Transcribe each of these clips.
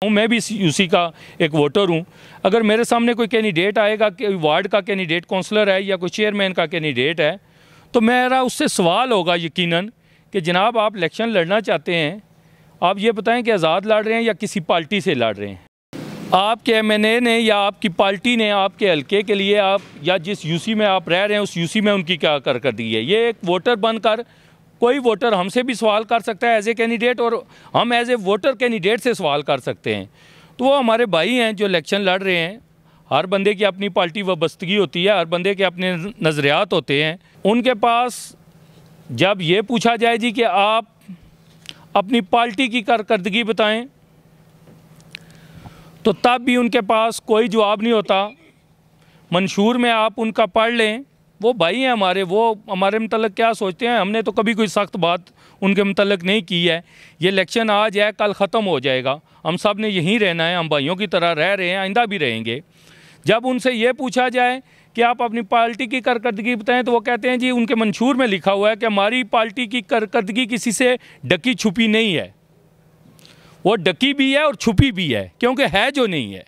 मैं भी यूसी का एक वोटर हूँ। अगर मेरे सामने कोई कैंडिडेट आएगा, कोई वार्ड का कैंडिडेट, काउंसलर है या कोई चेयरमैन का कैंडिडेट है, तो मेरा उससे सवाल होगा यकीनन कि जनाब आप इलेक्शन लड़ना चाहते हैं, आप ये बताएं कि आज़ाद लड़ रहे हैं या किसी पार्टी से लड़ रहे हैं। आपके एमएनए ने या आपकी पार्टी ने आपके हल्के के लिए आप या जिस यूसी में आप रह रहे हैं उस यूसी में उनकी क्या कर दी है। ये एक वोटर बनकर कोई वोटर हमसे भी सवाल कर सकता है एज ए कैंडिडेट, और हम एज ए वोटर कैंडिडेट से सवाल कर सकते हैं। तो वो हमारे भाई हैं जो इलेक्शन लड़ रहे हैं। हर बंदे की अपनी पार्टी वाबस्तगी होती है, हर बंदे के अपने नज़रियात होते हैं। उनके पास जब ये पूछा जाए जी कि आप अपनी पार्टी की कारकर्दगी बताएं, तो तब भी उनके पास कोई जवाब नहीं होता। मंशूर में आप उनका पढ़ लें, वो भाई हैं हमारे, वो हमारे मतलब क्या सोचते हैं। हमने तो कभी कोई सख्त बात उनके मतलब नहीं की है। ये इलेक्शन आज है, कल ख़त्म हो जाएगा, हम सब ने यहीं रहना है, हम भाइयों की तरह रह रहे हैं, आइंदा भी रहेंगे। जब उनसे ये पूछा जाए कि आप अपनी पार्टी की कारकर्दगी बताएं, तो वो कहते हैं जी उनके मंशूर में लिखा हुआ है कि हमारी पार्टी की कारकर्दगी किसी से ढकी छुपी नहीं है। वो ढकी भी है और छुपी भी है, क्योंकि है जो नहीं है,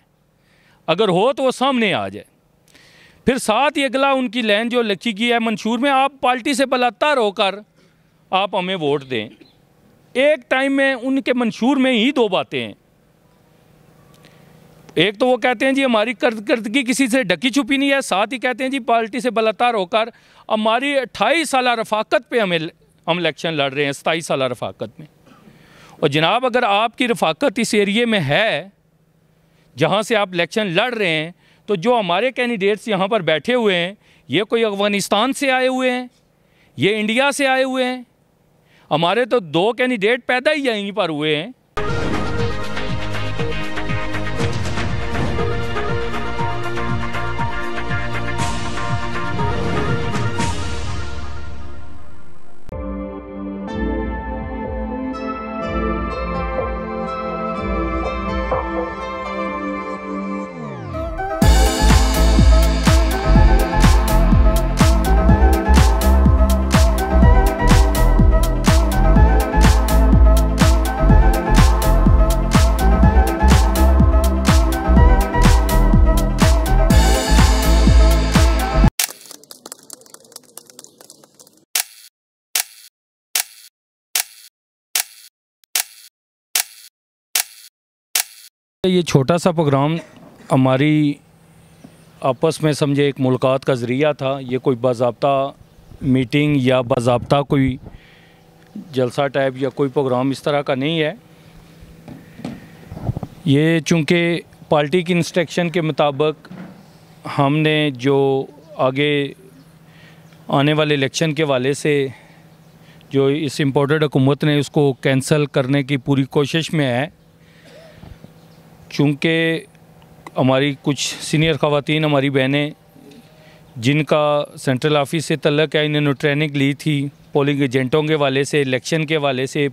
अगर हो तो वो सामने आ जाए। फिर साथ ही अगला उनकी लाइन जो लिखी की है मंशूर में, आप पार्टी से बलात्कार होकर आप हमें वोट दें। एक टाइम में उनके मंशूर में ही दो बातें हैं। एक तो वो कहते हैं जी हमारी कारकर्दगी किसी से ढकी छुपी नहीं है, साथ ही कहते हैं जी पार्टी से बलात्कार होकर हमारी 28 साल रफाकत पे हम इलेक्शन लड़ रहे हैं, 27 साल रफाकत में। और जनाब अगर आपकी रफाकत इस एरिए में है जहाँ से आप इलेक्शन लड़ रहे हैं, तो जो हमारे कैंडिडेट्स यहाँ पर बैठे हुए हैं, ये कोई अफ़गानिस्तान से आए हुए हैं, ये इंडिया से आए हुए हैं। हमारे तो 2 कैंडिडेट पैदा ही यहीं पर हुए हैं। ये छोटा सा प्रोग्राम हमारी आपस में समझे एक मुलाकात का ज़रिया था। ये कोई बाज़ाब्ता मीटिंग या बाज़ाब्ता कोई जलसा टाइप या कोई प्रोग्राम इस तरह का नहीं है। ये चूँकि पार्टी की इंस्ट्रक्शन के मुताबिक हमने जो आगे आने वाले इलेक्शन के वाले से जो इस इम्पोर्टेड हुकूमत ने उसको कैंसिल करने की पूरी कोशिश में है। चूँकि हमारी कुछ सीनियर ख़वातीन, हमारी बहनें जिनका सेंट्रल ऑफिस से तल्लक है, इन्होंने ट्रेनिंग ली थी पोलिंग एजेंटों के वाले से, इलेक्शन के वाले से,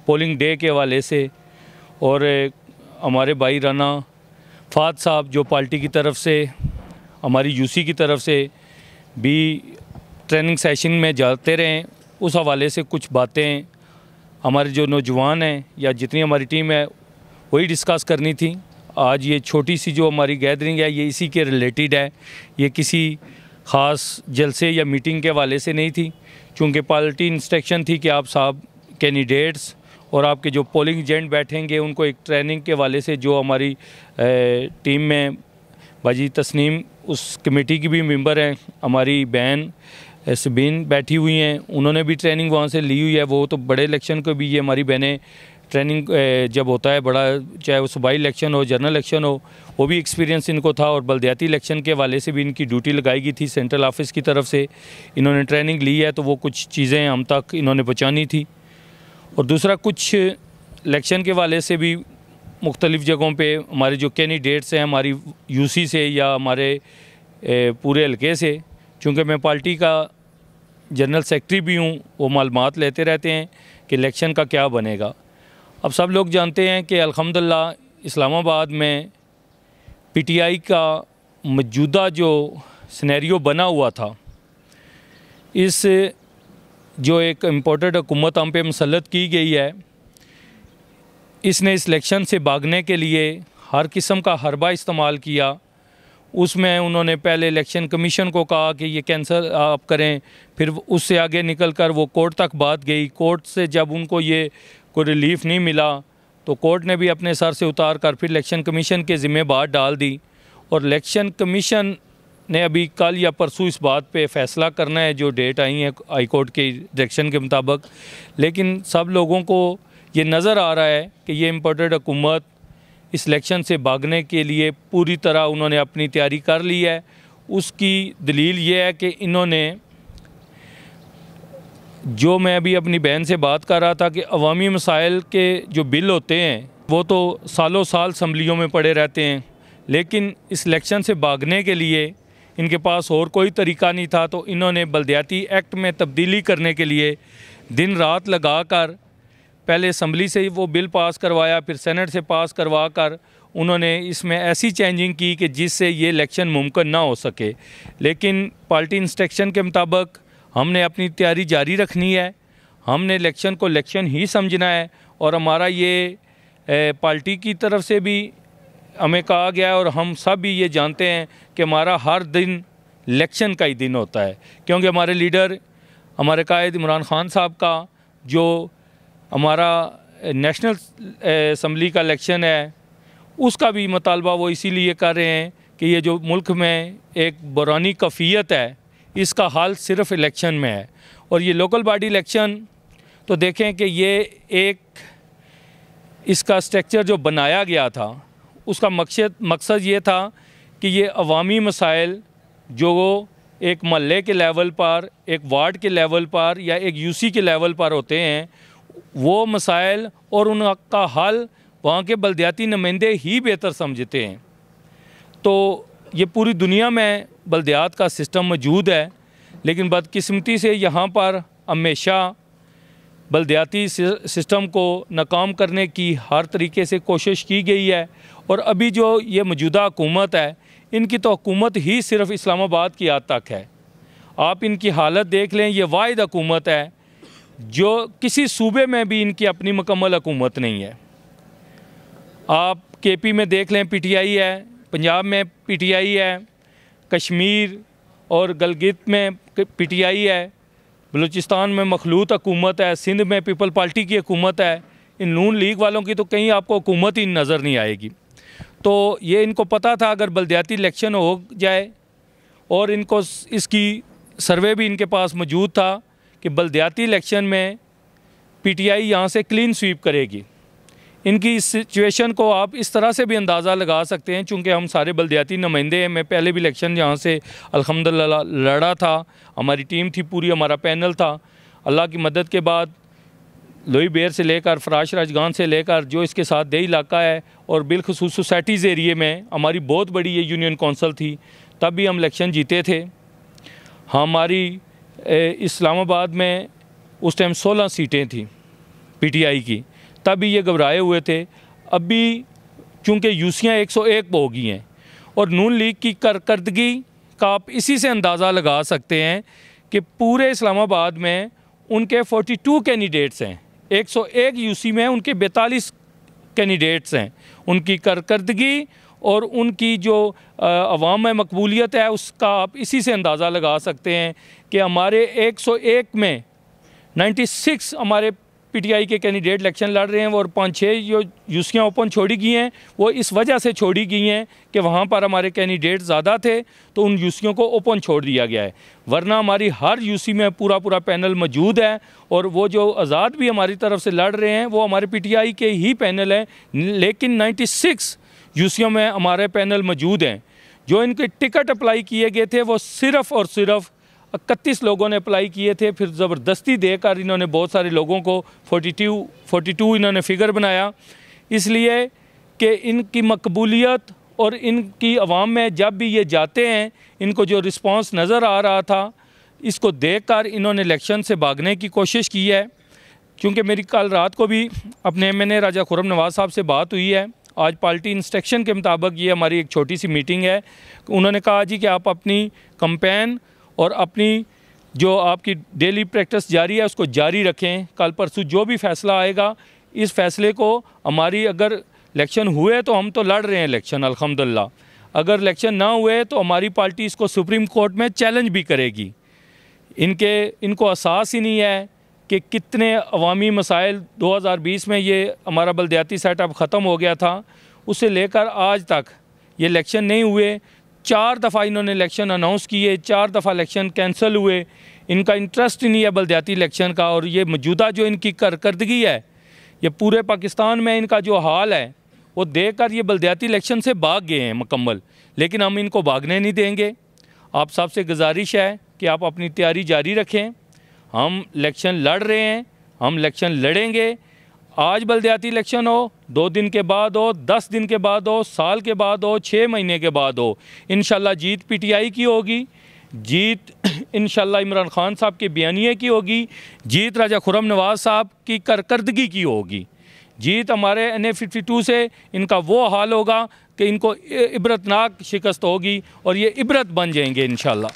पोलिंग डे के वाले से। और हमारे भाई राना फाद साहब जो पार्टी की तरफ से, हमारी यूसी की तरफ से भी ट्रेनिंग सेशन में जाते रहें, उस हवाले से कुछ बातें हमारे जो नौजवान हैं या जितनी हमारी टीम है वही डिस्कस करनी थी। आज ये छोटी सी जो हमारी गैदरिंग है ये इसी के रिलेटेड है, ये किसी ख़ास जलसे या मीटिंग के हवाले से नहीं थी। चूँकि पार्टी इंस्ट्रक्शन थी कि आप साहब कैंडिडेट्स और आपके जो पोलिंग एजेंट बैठेंगे उनको एक ट्रेनिंग के हवाले से, जो हमारी टीम में बाजी तस्नीम उस कमेटी की भी मेंबर हैं, हमारी बहन सबीन बैठी हुई हैं, उन्होंने भी ट्रेनिंग वहाँ से ली हुई है। वो तो बड़े इलेक्शन को भी ये हमारी बहनें ट्रेनिंग जब होता है बड़ा, चाहे वो सूबाई इलेक्शन हो, जनरल इलेक्शन हो, वो भी एक्सपीरियंस इनको था। और बल्दियाती इलेक्शन के वाले से भी इनकी ड्यूटी लगाई गई थी सेंट्रल ऑफिस की तरफ से, इन्होंने ट्रेनिंग ली है, तो वो कुछ चीज़ें हम तक इन्होंने पहुँचानी थी। और दूसरा कुछ इलेक्शन के वाले से भी मुख्तलिफ़ जगहों पे हमारे जो कैंडिडेट्स हैं हमारी यूसी से या हमारे पूरे हल्के से, चूँकि मैं पार्टी का जनरल सेक्रेटरी भी हूँ, वो मालूमात लेते रहते हैं कि इलेक्शन का क्या बनेगा। अब सब लोग जानते हैं कि अल्हम्दुलिल्लाह इस्लामाबाद में पीटीआई का मौजूदा जो सिनेरियो बना हुआ था, इस जो एक इम्पोर्टेड हुकूमत हम पे मुसल्लत की गई है, इसने इस इलेक्शन से भागने के लिए हर किस्म का हरबा इस्तेमाल किया। उसमें उन्होंने पहले इलेक्शन कमीशन को कहा कि ये कैंसिल आप करें, फिर उससे आगे निकल कर वो कोर्ट तक बात गई। कोर्ट से जब उनको ये कोई रिलीफ नहीं मिला तो कोर्ट ने भी अपने सर से उतार कर फिर इलेक्शन कमीशन के ज़िम्मे बात डाल दी। और इलेक्शन कमीशन ने अभी कल या परसों इस बात पे फ़ैसला करना है, जो डेट आई है हाई कोर्ट के डायरेक्शन के मुताबिक। लेकिन सब लोगों को ये नज़र आ रहा है कि ये इम्पोर्टेड हुकूमत इस इलेक्शन से भागने के लिए पूरी तरह उन्होंने अपनी तैयारी कर ली है। उसकी दलील ये है कि इन्होंने, जो मैं अभी अपनी बहन से बात कर रहा था कि अवामी मसाइल के जो बिल होते हैं वो तो सालों साल असम्बलियों में पड़े रहते हैं, लेकिन इस इलेक्शन से भागने के लिए इनके पास और कोई तरीका नहीं था। तो इन्होंने बल्दियाती एक्ट में तब्दीली करने के लिए दिन रात लगा कर पहले असम्बली से वो बिल पास करवाया, फिर सेनेट से पास करवा कर उन्होंने इसमें ऐसी चेंजिंग की कि जिससे ये इलेक्शन मुमकिन ना हो सके। लेकिन पार्टी इंस्ट्रक्शन के मुताबिक हमने अपनी तैयारी जारी रखनी है। हमने इलेक्शन को इलेक्शन ही समझना है और हमारा ये पार्टी की तरफ से भी हमें कहा गया है और हम सब भी ये जानते हैं कि हमारा हर दिन इलेक्शन का ही दिन होता है, क्योंकि हमारे लीडर, हमारे कायद इमरान खान साहब का जो हमारा नेशनल असम्बली का इलेक्शन है उसका भी मुतालबा वो इसीलिए कर रहे हैं कि ये जो मुल्क में एक बुरानी कफ़ियत है इसका हल सिर्फ इलेक्शन में है। और ये लोकल बॉडी इलेक्शन तो देखें कि ये एक इसका स्ट्रक्चर जो बनाया गया था उसका मकसद ये था कि ये अवामी मसाइल जो एक महल्ले के लेवल पर, एक वार्ड के लेवल पर या एक यूसी के लेवल पर होते हैं, वो मसाइल और उनका हल वहाँ के बल्दियाती नुमाइंदे ही बेहतर समझते हैं। तो ये पूरी दुनिया में बल्दियात का सिस्टम मौजूद है, लेकिन बदकिस्मती से यहाँ पर हमेशा बल्दियाती सिस्टम को नाकाम करने की हर तरीके से कोशिश की गई है। और अभी जो ये मौजूदा हुकूमत है, इनकी तो हुकूमत ही सिर्फ इस्लामाबाद की हद तक है। आप इनकी हालत देख लें, ये वाहिद हुकूमत है जो किसी सूबे में भी इनकी अपनी मुकम्मल हुकूमत नहीं है। आप केपी में देख लें पीटीआई है, पंजाब में पीटीआई है, कश्मीर और गलगित में पीटीआई है, बलूचिस्तान में मखलूत हुकूमत है, सिंध में पीपल पार्टी की हुकूमत है। इन नून लीग वालों की तो कहीं आपको हुकूमत ही नज़र नहीं आएगी। तो ये इनको पता था अगर बल्दियाती इलेक्शन हो जाए, और इनको इसकी सर्वे भी इनके पास मौजूद था कि बल्दियाती इलेक्शन में पीटीआई यहाँ से क्लीन स्वीप करेगी। इनकी इस सिचुएशन को आप इस तरह से भी अंदाज़ा लगा सकते हैं, चूँकि हम सारे बल्दियाती नुमाइंदे हैं। मैं पहले भी इलेक्शन यहाँ से अल्हम्दुलिल्लाह लड़ा था, हमारी टीम थी पूरी, हमारा पैनल था। अल्लाह की मदद के बाद लोई बेर से लेकर फराश राजगान से लेकर जो इसके साथ दे इलाका है और बिलखसूस सोसाइटीज़ एरिए में हमारी बहुत बड़ी ये यूनियन कौंसल थी, तब भी हम इलेक्शन जीते थे। हमारी इस्लामाबाद में उस टाइम 16 सीटें थी पीटीआई की, तभी ये घबराए हुए थे। अभी चूँकि यूसियाँ 101 हो गई हैं और नून लीग की कारकर्दगी का आप इसी से अंदाज़ा लगा सकते हैं कि पूरे इस्लामाबाद में उनके 42 कैंडिडेट्स हैं, 101 यूसी में उनके 42 कैंडिडेट्स हैं। उनकी कारकर्दगी और उनकी जो अवाम में मकबूलियत है उसका आप इसी से अंदाज़ा लगा सकते हैं कि हमारे 101 में 96 हमारे पीटीआई के कैंडिडेट इलेक्शन लड़ रहे हैं, और 5-6 जो यूसियाँ ओपन छोड़ी गई हैं वो इस वजह से छोड़ी गई हैं कि वहाँ पर हमारे कैंडिडेट ज़्यादा थे तो उन यूसियों को ओपन छोड़ दिया गया है। वरना हमारी हर यूसी में पूरा पैनल मौजूद है, और वो जो आज़ाद भी हमारी तरफ से लड़ रहे हैं वो हमारे पीटीआई के ही पैनल हैं। लेकिन 96 यूसियों में हमारे पैनल मौजूद हैं। जो इनके टिकट अप्लाई किए गए थे वो सिर्फ़ और सिर्फ 31 लोगों ने अप्लाई किए थे, फिर ज़बरदस्ती देकर इन्होंने बहुत सारे लोगों को 42 इन्होंने फिगर बनाया, इसलिए कि इनकी मकबूलियत और इनकी आवाम में जब भी ये जाते हैं इनको जो रिस्पांस नज़र आ रहा था, इसको देखकर इन्होंने इलेक्शन से भागने की कोशिश की है। क्योंकि मेरी कल रात को भी अपने एमएनए राजा खुर्रम नवाज़ साहब से बात हुई है। आज पार्टी इंस्ट्रक्शन के मुताबिक ये हमारी एक छोटी सी मीटिंग है। उन्होंने कहा जी कि आप अपनी कैंपेन और अपनी जो आपकी डेली प्रैक्टिस जारी है उसको जारी रखें। कल परसों जो भी फैसला आएगा इस फैसले को हमारी, अगर इलेक्शन हुए तो हम तो लड़ रहे हैं इलेक्शन अल्हम्दुलिल्लाह, अगर इलेक्शन ना हुए तो हमारी पार्टी इसको सुप्रीम कोर्ट में चैलेंज भी करेगी। इनको एहसास ही नहीं है कि कितने अवामी मसाइल 2020 में ये हमारा बल्दियाती सेटअप ख़त्म हो गया था, उससे लेकर आज तक ये इलेक्शन नहीं हुए। 4 दफ़ा इन्होंने इलेक्शन अनाउंस किए, 4 दफ़ा इलेक्शन कैंसिल हुए। इनका इंटरेस्ट ही नहीं है बल्दियाती इलेक्शन का। और ये मौजूदा जो इनकी कारकर्दगी है, ये पूरे पाकिस्तान में इनका जो हाल है वो देखकर ये बल्दियाती इलेक्शन से भाग गए हैं मुकम्मल। लेकिन हम इनको भागने नहीं देंगे। आप सबसे गुजारिश है कि आप अपनी तैयारी जारी रखें। हम इलेक्शन लड़ रहे हैं, हम इलेक्शन लड़ेंगे। आज बल्दियाती इलेक्शन हो, 2 दिन के बाद हो, 10 दिन के बाद हो, साल के बाद हो, 6 महीने के बाद हो, इंशाल्लाह जीत पीटीआई की होगी। जीत इंशाल्लाह इमरान खान साहब के बयानिए की होगी। जीत राजा खुर्रम नवाज़ साहब की कारकर्दगी की होगी। जीत हमारे NA-52 से इनका वो हाल होगा कि इनको इबरतनाक शिकस्त होगी और ये इबरत बन जाएंगे इंशाल्लाह।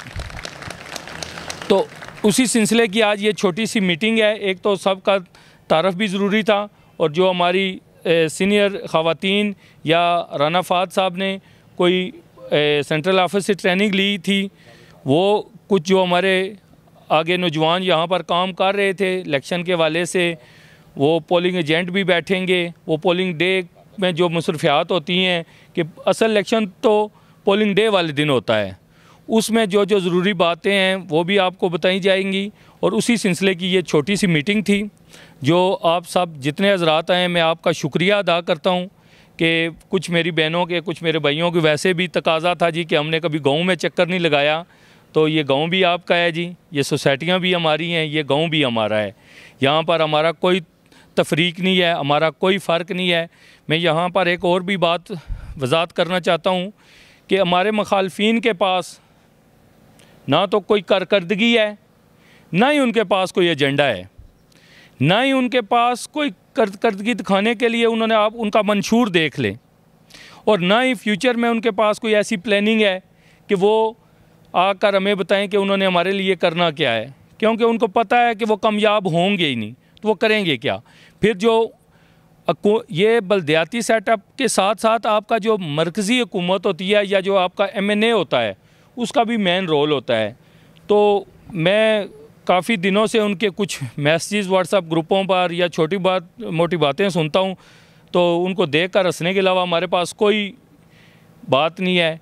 तो उसी सिलसिले की आज ये छोटी सी मीटिंग है। एक तो सबका तारफ़ भी ज़रूरी था, और जो हमारी सीनियर ख़वातीन या राना फ़ाद साहब ने कोई सेंट्रल ऑफिस से ट्रेनिंग ली थी, वो कुछ जो हमारे आगे नौजवान यहाँ पर काम कर रहे थे इलेक्शन के वाले से, वो पोलिंग एजेंट भी बैठेंगे। वो पोलिंग डे में जो मसरूफियात होती हैं कि असल इलेक्शन तो पोलिंग डे वाले दिन होता है, उसमें जो जो ज़रूरी बातें हैं वो भी आपको बताई जाएंगी। और उसी सिलसिले की ये छोटी सी मीटिंग थी। जो आप सब जितने हज़रात आए, मैं आपका शुक्रिया अदा करता हूँ कि कुछ मेरी बहनों के, कुछ मेरे भाइयों के वैसे भी तकाज़ा था जी कि हमने कभी गाँव में चक्कर नहीं लगाया, तो ये गांव भी आपका है जी, ये सोसाइटियाँ भी हमारी हैं, ये गांव भी हमारा है। यहाँ पर हमारा कोई तफरीक नहीं है, हमारा कोई फ़र्क नहीं है। मैं यहाँ पर एक और भी बात वजाहत करना चाहता हूँ कि हमारे मुखालफिन के पास ना तो कोई कारकर्दगी है, ना ही उनके पास कोई एजेंडा है, ना ही उनके पास कोई कारकर्दगी दिखाने के लिए उन्होंने आप उनका मंशूर देख लें, और ना ही फ्यूचर में उनके पास कोई ऐसी प्लानिंग है कि वो आकर हमें बताएं कि उन्होंने हमारे लिए करना क्या है। क्योंकि उनको पता है कि वो कामयाब होंगे ही नहीं, तो वो करेंगे क्या। फिर जो ये बल्दियाती सेटअप के साथ साथ आपका जो मरकज़ी हुकूमत होती है या जो आपका MNA होता है, उसका भी मेन रोल होता है। तो मैं काफ़ी दिनों से उनके कुछ मैसेज व्हाट्सएप ग्रुपों पर या छोटी मोटी बातें सुनता हूँ, तो उनको देख कर हंसने के अलावा हमारे पास कोई बात नहीं है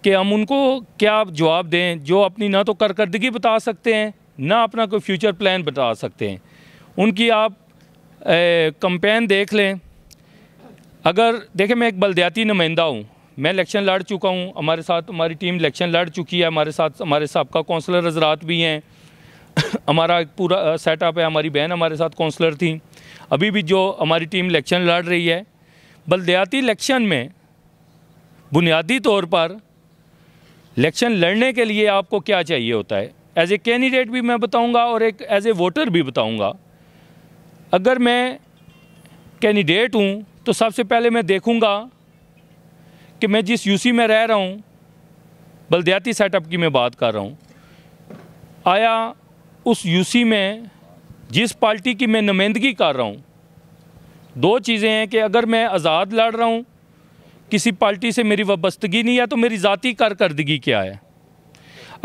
कि हम उनको क्या जवाब दें, जो अपनी ना तो कारकर्दगी बता सकते हैं, ना अपना कोई फ्यूचर प्लान बता सकते हैं। उनकी आप कैंपेन देख लें। अगर देखें, मैं एक बल्दियाती नुमाइंदा हूँ, मैं इलेक्शन लड़ चुका हूँ, हमारे साथ हमारी टीम इलेक्शन लड़ चुकी है, हमारे साथ हमारे साबका कौंसलर हजरात भी हैं, हमारा एक पूरा सेटअप है, हमारी बहन हमारे साथ कौंसलर थी, अभी भी जो हमारी टीम इलेक्शन लड़ रही है। बल्दियाती इलेक्शन में बुनियादी तौर पर इलेक्शन लड़ने के लिए आपको क्या चाहिए होता है, एज ए कैंडिडेट भी मैं बताऊंगा और एक एज ए वोटर भी बताऊंगा। अगर मैं कैंडिडेट हूं तो सबसे पहले मैं देखूंगा कि मैं जिस यूसी में रह रहा हूं, बल्दियाती सेटअप की मैं बात कर रहा हूं, आया उस यूसी में जिस पार्टी की मैं नुमाइंदगी कर रहा हूं, 2 चीज़ें हैं कि अगर मैं आज़ाद लड़ रहा हूं, किसी पार्टी से मेरी वाबस्तगी नहीं है, तो मेरी ज़ाती कारकर्दगी क्या है।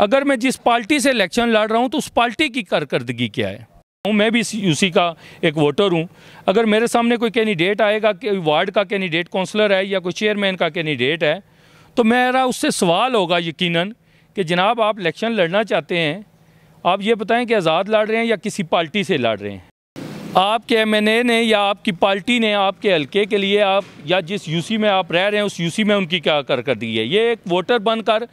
अगर मैं जिस पार्टी से इलेक्शन लड़ रहा हूं तो उस पार्टी की कारकर्दगी क्या है। मैं भी इस यूसी का एक वोटर हूं। अगर मेरे सामने कोई कैंडिडेट आएगा, कोई वार्ड का कैंडिडेट काउंसलर है या कोई चेयरमैन का कैंडिडेट है, तो मेरा उससे सवाल होगा यकीनन कि जनाब आप इलेक्शन लड़ना चाहते हैं, आप ये बताएं कि आज़ाद लड़ रहे हैं या किसी पार्टी से लड़ रहे हैं। आपके MNA ने या आपकी पार्टी ने आपके हल्के के लिए आप या जिस यूसी में आप रह रहे हैं उस यूसी में उनकी क्या कारकर्दगी है। ये एक वोटर बनकर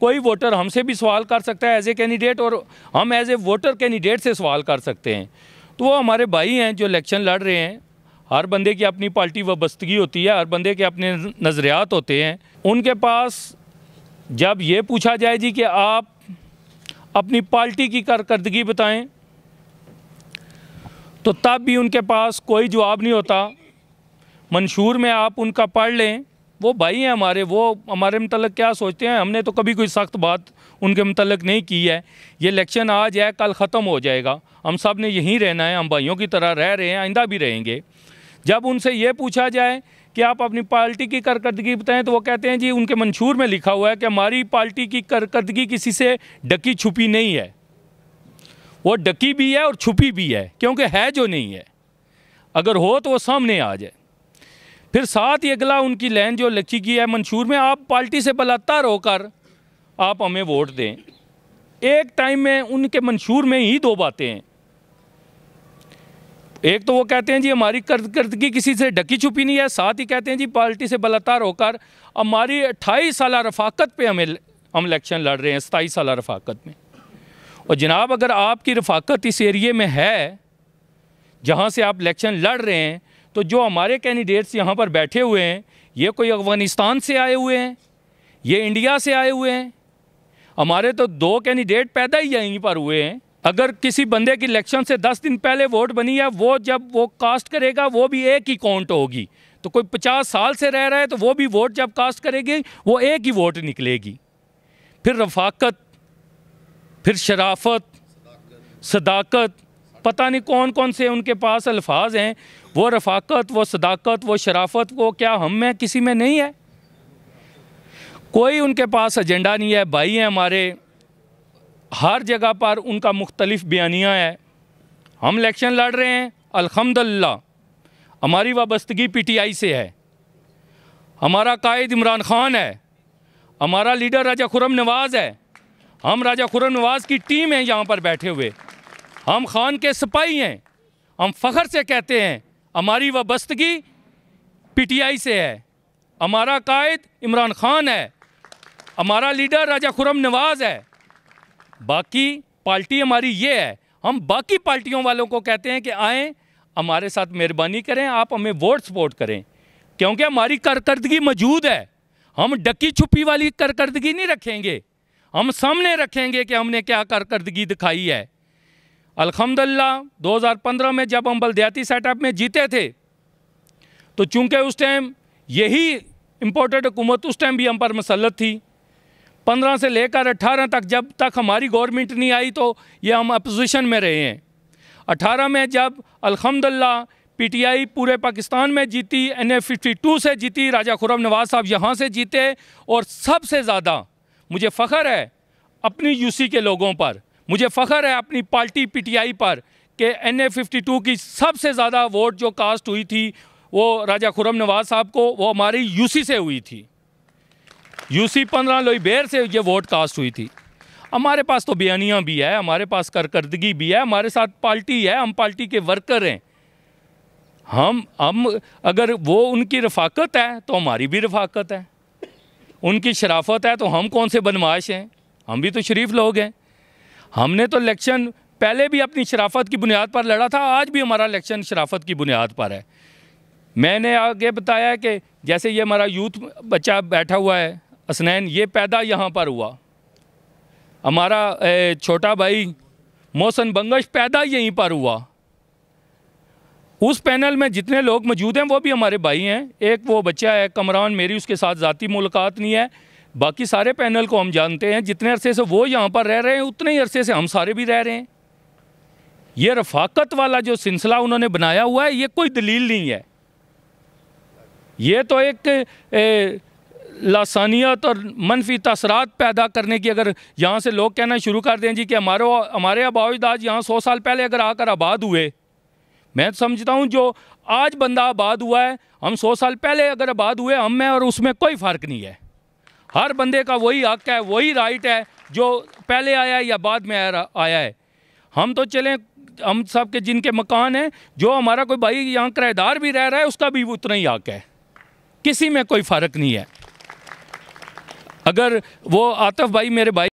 कोई वोटर हमसे भी सवाल कर सकता है एज ए कैंडिडेट, और हम एज ए वोटर कैंडिडेट से सवाल कर सकते हैं। तो वो हमारे भाई हैं जो इलेक्शन लड़ रहे हैं। हर बंदे की अपनी पार्टी वाबस्तगी होती है, हर बंदे के अपने नज़रियात होते हैं। उनके पास जब ये पूछा जाए जी कि आप अपनी पार्टी की कारकर्दगी बताएं, तो तब भी उनके पास कोई जवाब नहीं होता। मंशूर में आप उनका पढ़ लें, वो भाई हैं हमारे, वो हमारे मतलब क्या सोचते हैं। हमने तो कभी कोई सख्त बात उनके मतलब नहीं की है। ये इलेक्शन आज है, कल ख़त्म हो जाएगा, हम सब ने यहीं रहना है, हम भाइयों की तरह रह रहे हैं, आइंदा भी रहेंगे। जब उनसे ये पूछा जाए कि आप अपनी पार्टी की कारकर्दगी बताएं तो वो कहते हैं जी उनके मंशूर में लिखा हुआ है कि हमारी पार्टी की कारकर्दगी किसी से ढकी छुपी नहीं है। वो ढकी भी है और छुपी भी है, क्योंकि है जो नहीं है, अगर हो तो वो सामने आ जाए। फिर साथ ही अगला उनकी लाइन जो लिखी गई है मंशूर में, आप पार्टी से बलात्कार होकर आप हमें वोट दें। एक टाइम में उनके मंशूर में ही दो बातें हैं। एक तो वो कहते हैं जी हमारी कारकर्दगी किसी से ढकी छुपी नहीं है, साथ ही कहते हैं जी पार्टी से बलात्कार होकर हमारी 28 साल रफाकत पे हम इलेक्शन लड़ रहे हैं, 27 साल रफाकत में। और जनाब अगर आपकी रफाकत इस एरिए में है जहाँ से आप इलेक्शन लड़ रहे हैं, तो जो हमारे कैंडिडेट्स यहाँ पर बैठे हुए हैं ये कोई अफ़गानिस्तान से आए हुए हैं, ये इंडिया से आए हुए हैं। हमारे तो 2 कैंडिडेट पैदा ही यहीं पर हुए हैं। अगर किसी बंदे की इलेक्शन से 10 दिन पहले वोट बनी है, वो जब वो कास्ट करेगा वो भी एक ही काउंट होगी। तो कोई 50 साल से रह रहा है तो वो भी वोट जब कास्ट करेगी वो एक ही वोट निकलेगी। फिर रफाकत, फिर शराफत, सदाकत, पता नहीं कौन कौन से उनके पास अल्फाज हैं। वो रफाकत, वो सदाकत, वो शराफत, वो क्या हम में किसी में नहीं है? कोई उनके पास एजेंडा नहीं है। भाई हैं हमारे, हर जगह पर उनका मुख्तलिफ बयानियाँ है। हम इलेक्शन लड़ रहे हैं, अल्हम्दुलिल्लाह हमारी वाबस्तगी पीटीआई से है, हमारा कायद इमरान खान है, हमारा लीडर राजा खुर्रम नवाज़ है। हम राजा खुर्रम नवाज़ की टीम है यहाँ पर बैठे हुए, हम खान के सिपाही हैं। हम फ़ख्र से कहते हैं हमारी वाबस्तगी पीटीआई से है, हमारा कायद इमरान खान है, हमारा लीडर राजा खुर्रम नवाज़ है। बाकी पार्टी हमारी ये है। हम बाकी पार्टियों वालों को कहते हैं कि आएँ हमारे साथ मेहरबानी करें, आप हमें वोट सपोर्ट करें, क्योंकि हमारी कारकर्दगी मौजूद है। हम ढकी छुपी वाली कारकर्दगी नहीं रखेंगे, हम सामने रखेंगे कि हमने क्या कारकर्दगी दिखाई है। अल्हम्दुलिल्लाह 2015 में जब हम बलदियाती सेटअप में जीते थे तो चूँकि उस टाइम यही इम्पोर्टेड हुकूमत उस टाइम भी हम पर मसल्लत थी। 15 से लेकर 18 तक जब तक हमारी गवर्नमेंट नहीं आई तो ये हम अपोजिशन में रहे हैं। 18 में जब अल्हम्दुलिल्लाह पीटीआई पूरे पाकिस्तान में जीती, NA52 से जीती, राजा खुर्रम नवाज़ साहब यहाँ से जीते। और सबसे ज़्यादा मुझे फ़ख्र है अपनी यूसी के लोगों पर, मुझे फ़ख्र है अपनी पार्टी पीटीआई पर कि NA52 की सबसे ज़्यादा वोट जो कास्ट हुई थी वो राजा खुर्रम नवाज़ साहब को, वो हमारी यूसी से हुई थी। यूसी 15 लोईबेर से ये वोट कास्ट हुई थी। हमारे पास तो बयानियाँ भी है, हमारे पास कारकर्दगी भी है, हमारे साथ पार्टी है, हम पार्टी के वर्कर हैं। हम अगर वो उनकी रफाकत है तो हमारी भी रफाकत है, उनकी शराफत है तो हम कौन से बदमाश हैं? हम भी तो शरीफ लोग हैं। हमने तो इलेक्शन पहले भी अपनी शराफत की बुनियाद पर लड़ा था, आज भी हमारा इलेक्शन शराफत की बुनियाद पर है। मैंने आगे बताया कि जैसे ये हमारा यूथ बच्चा बैठा हुआ है हसनैन, ये पैदा यहाँ पर हुआ। हमारा छोटा भाई मोहसन बंगश पैदा यहीं पर हुआ। उस पैनल में जितने लोग मौजूद हैं वो भी हमारे भाई हैं। एक वो बच्चा है कमरान, मेरी उसके साथ ज़ाती मुलाकात नहीं है, बाकी सारे पैनल को हम जानते हैं। जितने अरसे से वो यहाँ पर रह रहे हैं उतने ही अरसे से हम सारे भी रह रहे हैं। ये रफाकत वाला जो सिलसिला उन्होंने बनाया हुआ है ये कोई दलील नहीं है। ये तो एक लासानियत और मनफी तसरात पैदा करने की, अगर यहाँ से लोग कहना शुरू कर दें जी कि हमारे आबाद यहाँ 100 साल पहले अगर आकर आबाद हुए, मैं समझता हूँ जो आज बंदा आबाद हुआ है हम 100 साल पहले अगर आबाद हुए, हम में और उसमें कोई फ़र्क नहीं है। हर बंदे का वही हक है, वही राइट है जो पहले आया है या बाद में आया है। हम तो चलें, हम सब के जिनके मकान हैं, जो हमारा कोई भाई यहाँ किराएदार भी रह रहा है उसका भी उतना ही हक है, किसी में कोई फ़र्क नहीं है। अगर वो आतिफ भाई मेरे भाई